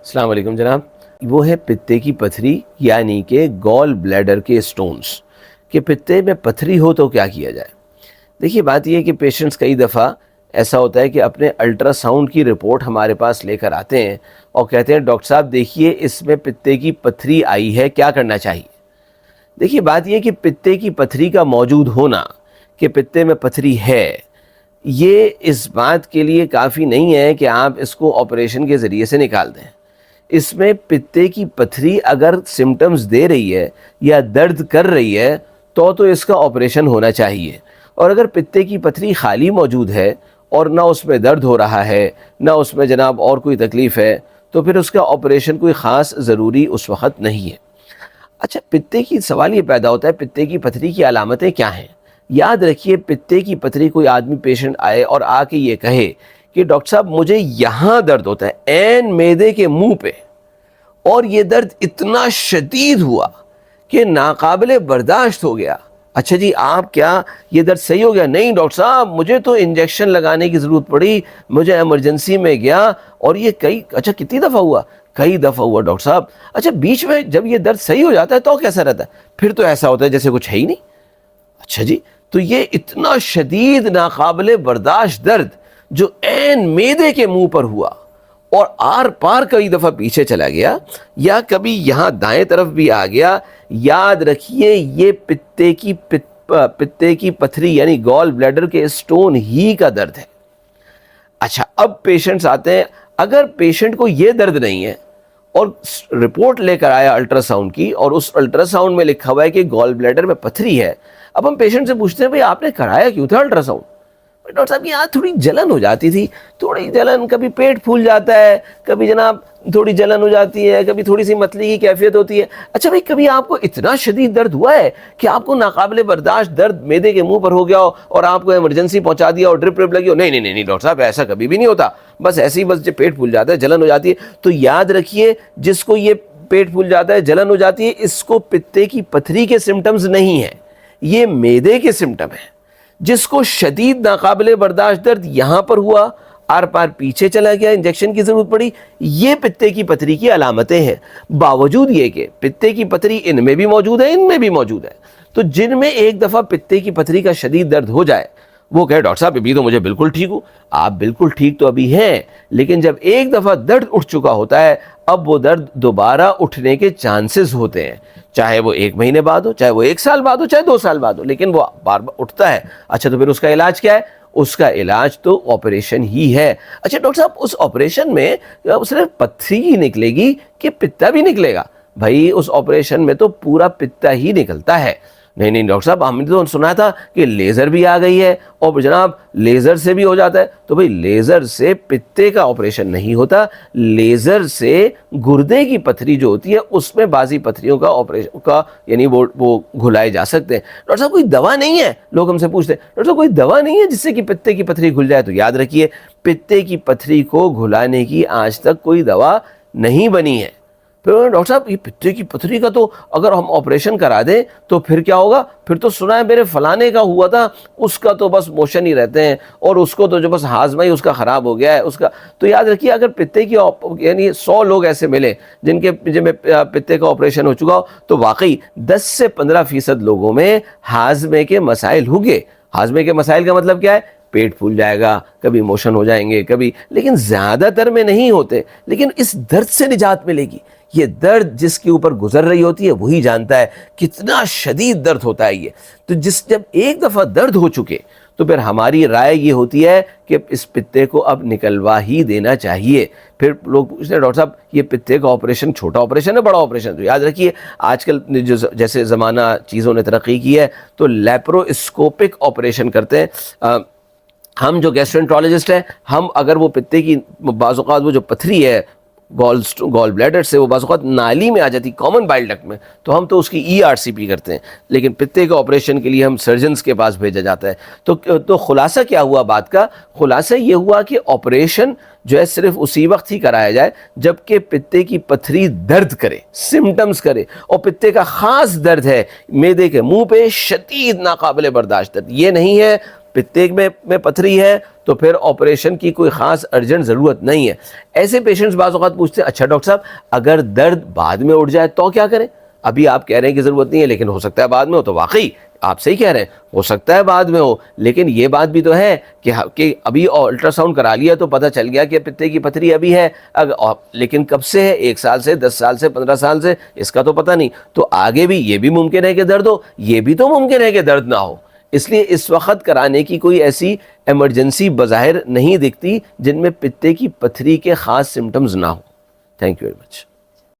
السلام علیکم جناب. وہ ہے پتے کی پتھری یعنی کہ گال بلیڈر کے سٹونز کہ پتے میں پتھری ہو تو کیا کیا جائے. دیکھیے بات یہ ہے کہ پیشنٹس کئی دفعہ ایسا ہوتا ہے کہ اپنے الٹرا ساؤنڈ کی رپورٹ ہمارے پاس لے کر آتے ہیں اور کہتے ہیں ڈاکٹر صاحب دیکھیے اس میں پتے کی پتھری آئی ہے, کیا کرنا چاہیے. دیکھیے بات یہ ہے کہ پتے کی پتھری کا موجود ہونا کہ پتے میں پتھری ہے یہ اس بات کے لیے کافی نہیں ہے کہ آپ اس کو آپریشن کے ذریعے سے نکال دیں. اس میں پتے کی پتھری اگر سمٹمز دے رہی ہے یا درد کر رہی ہے تو اس کا آپریشن ہونا چاہیے. اور اگر پتے کی پتھری خالی موجود ہے اور نہ اس میں درد ہو رہا ہے نہ اس میں جناب اور کوئی تکلیف ہے تو پھر اس کا آپریشن کوئی خاص ضروری اس وقت نہیں ہے. اچھا, پتے کی سوال یہ پیدا ہوتا ہے پتے کی پتھری کی علامتیں کیا ہیں. یاد رکھیے پتے کی پتھری کوئی آدمی پیشنٹ آئے اور آ کے یہ کہے کہ ڈاکٹر صاحب مجھے یہاں درد ہوتا ہے عین معدے کے منہ پہ اور یہ درد اتنا شدید ہوا کہ ناقابل برداشت ہو گیا. اچھا جی آپ کیا یہ درد صحیح ہو گیا؟ نہیں ڈاکٹر صاحب مجھے تو انجیکشن لگانے کی ضرورت پڑی, مجھے ایمرجنسی میں گیا اور یہ اچھا کتنی دفعہ ہوا؟ کئی دفعہ ہوا ڈاکٹر صاحب. اچھا بیچ میں جب یہ درد صحیح ہو جاتا ہے تو کیسا رہتا ہے؟ پھر تو ایسا ہوتا ہے جیسے کچھ ہے ہی نہیں. اچھا جی, تو یہ اتنا شدید ناقابل برداشت درد جو عین معدے کے منہ پر ہوا اور آر پار کئی دفعہ پیچھے چلا گیا یا کبھی یہاں دائیں طرف بھی آ گیا, یاد رکھیے یہ پتے کی پتھری یعنی گال بلیڈر کے سٹون ہی کا درد ہے. اچھا اب پیشنٹس آتے ہیں, اگر پیشنٹ کو یہ درد نہیں ہے اور رپورٹ لے کر آیا الٹرا ساؤنڈ کی اور اس الٹرا ساؤنڈ میں لکھا ہوا ہے کہ گال بلیڈر میں پتھری ہے, اب ہم پیشنٹ سے پوچھتے ہیں بھئی آپ نے کرایا کیوں تھا الٹرا ساؤنڈ؟ ڈاکٹر صاحب یہاں تھوڑی جلن ہو جاتی تھی, تھوڑی جلن, کبھی پیٹ پھول جاتا ہے, کبھی جناب تھوڑی جلن ہو جاتی ہے, کبھی تھوڑی سی متلی کی کیفیت ہوتی ہے. اچھا بھائی کبھی آپ کو اتنا شدید درد ہوا ہے کہ آپ کو ناقابل برداشت درد معدے کے منہ پر ہو گیا ہو اور آپ کو ایمرجنسی پہنچا دیا اور ڈرپ لگی ہو؟ نہیں ڈاکٹر صاحب ایسا کبھی بھی نہیں ہوتا, بس ایسے ہی بس جب پیٹ پھول جاتا ہے جلن ہو جاتی ہے. تو یاد رکھیے جس کو یہ پیٹ پھول جاتا ہے جلن ہو جاتی ہے اس کو پتے کی پتھری کے سمٹمز نہیں ہیں, یہ معدے کے سمٹم ہیں. جس کو شدید ناقابل برداشت درد یہاں پر ہوا, آر پار پیچھے چلا گیا, انجیکشن کی ضرورت پڑی, یہ پتے کی پتھری کی علامتیں ہیں. باوجود یہ کہ پتے کی پتھری ان میں بھی موجود ہے ان میں بھی موجود ہے, تو جن میں ایک دفعہ پتے کی پتھری کا شدید درد ہو جائے وہ کہے ڈاکٹر صاحب ابھی تو مجھے بالکل ٹھیک ہوں. آپ بالکل ٹھیک تو ابھی ہیں, لیکن جب ایک دفعہ درد اٹھ چکا ہوتا ہے اب وہ درد دوبارہ اٹھنے کے چانسز ہوتے ہیں, چاہے وہ 1 مہینے بعد ہو, چاہے وہ 1 سال بعد ہو, چاہے 2 سال بعد ہو, لیکن وہ بار بار اٹھتا ہے. اچھا تو پھر اس کا علاج کیا ہے؟ اس کا علاج تو آپریشن ہی ہے. اچھا ڈاکٹر صاحب اس آپریشن میں صرف پتھری ہی نکلے گی کہ پتا بھی نکلے گا؟ بھائی اس آپریشن میں تو پورا پتا ہی نکلتا ہے. نہیں ڈاکٹر صاحب ہم نے تو سنا تھا کہ لیزر بھی آ گئی ہے اور جناب لیزر سے بھی ہو جاتا ہے. تو بھئی لیزر سے پتے کا آپریشن نہیں ہوتا, لیزر سے گردے کی پتھری جو ہوتی ہے اس میں بعضی پتھریوں کا آپریشن کا یعنی وہ گھلائے جا سکتے ہیں. ڈاکٹر صاحب کوئی دوا نہیں ہے, لوگ ہم سے پوچھتے ہیں ڈاکٹر صاحب کوئی دوا نہیں ہے جس سے کہ پتے کی پتھری گھل جائے؟ تو یاد رکھیے پتے کی پتھری کو گھلانے کی آج تک کوئی دوا نہیں بنی ہے. پھر ڈاکٹر صاحب یہ پتے کی پتھری کا تو اگر ہم آپریشن کرا دیں تو پھر کیا ہوگا؟ پھر تو سنا ہے میرے فلانے کا ہوا تھا اس کا تو بس موشن ہی رہتے ہیں اور اس کو تو جو بس ہاضمہ ہی اس کا خراب ہو گیا ہے اس کا. تو یاد رکھیے اگر پتے کی یعنی 100 لوگ ایسے ملے جن میں پتے کا آپریشن ہو چکا ہو تو واقعی 10 سے 15% لوگوں میں ہاضمے کے مسائل ہوں گے. ہاضمے کے مسائل کا مطلب کیا ہے؟ پیٹ پھول جائے گا, کبھی موشن ہو جائیں گے کبھی, لیکن زیادہ تر میں نہیں ہوتے. لیکن اس درد سے نجات ملے گی. یہ درد جس کے اوپر گزر رہی ہوتی ہے وہی جانتا ہے کتنا شدید درد ہوتا ہے یہ. تو جب ایک دفعہ درد ہو چکے تو پھر ہماری رائے یہ ہوتی ہے کہ اس پتے کو اب نکلوا ہی دینا چاہیے. پھر لوگ پوچھتے ہیں ڈاکٹر صاحب یہ پتے کا آپریشن چھوٹا آپریشن ہے بڑا آپریشن؟ تو یاد رکھیے آج کل جو جیسے زمانہ چیزوں نے ترقی کی ہے تو لیپرواسکوپک آپریشن کرتے ہیں. ہم جو گیسٹرنٹرولوجسٹ ہیں ہم اگر وہ پتے کی بعض اوقات وہ جو پتھری ہے گال بلیڈر سے وہ بعض اوقات نالی میں آ جاتی کامن بائل ڈکٹ میں, تو ہم تو اس کی ERCP کرتے ہیں, لیکن پتے کے آپریشن کے لیے ہم سرجنز کے پاس بھیجا جاتا ہے. تو خلاصہ کیا ہوا بات کا؟ خلاصہ یہ ہوا کہ آپریشن جو ہے صرف اسی وقت ہی کرایا جائے جب کہ پتے کی پتھری درد کرے, سمٹمز کرے, اور پتے کا خاص درد ہے معدے کے منہ پہ شدید ناقابل برداشت درد. یہ نہیں ہے پتے میں پتھری ہے تو پھر آپریشن کی کوئی خاص ارجنٹ ضرورت نہیں ہے. ایسے پیشنٹس بعض اوقات پوچھتے ہیں اچھا ڈاکٹر صاحب اگر درد بعد میں اٹھ جائے تو کیا کریں؟ ابھی آپ کہہ رہے ہیں کہ ضرورت نہیں ہے لیکن ہو سکتا ہے بعد میں ہو. تو واقعی آپ صحیح کہہ رہے ہیں, ہو سکتا ہے بعد میں ہو, لیکن یہ بات بھی تو ہے کہ ابھی الٹرا ساؤنڈ کرا لیا تو پتہ چل گیا کہ پتے کی پتھری ابھی ہے, لیکن کب سے ہے؟ 1 سال سے, 10 سال سے, 15 سال سے, اس کا تو پتہ نہیں. تو آگے بھی یہ بھی ممکن ہے کہ درد ہو, یہ بھی تو ممکن ہے کہ درد نہ ہو. اس لیے اس وقت کرانے کی کوئی ایسی ایمرجنسی بظاہر نہیں دکھتی جن میں پتے کی پتھری کے خاص سمٹمز نہ ہوں. Thank you very much.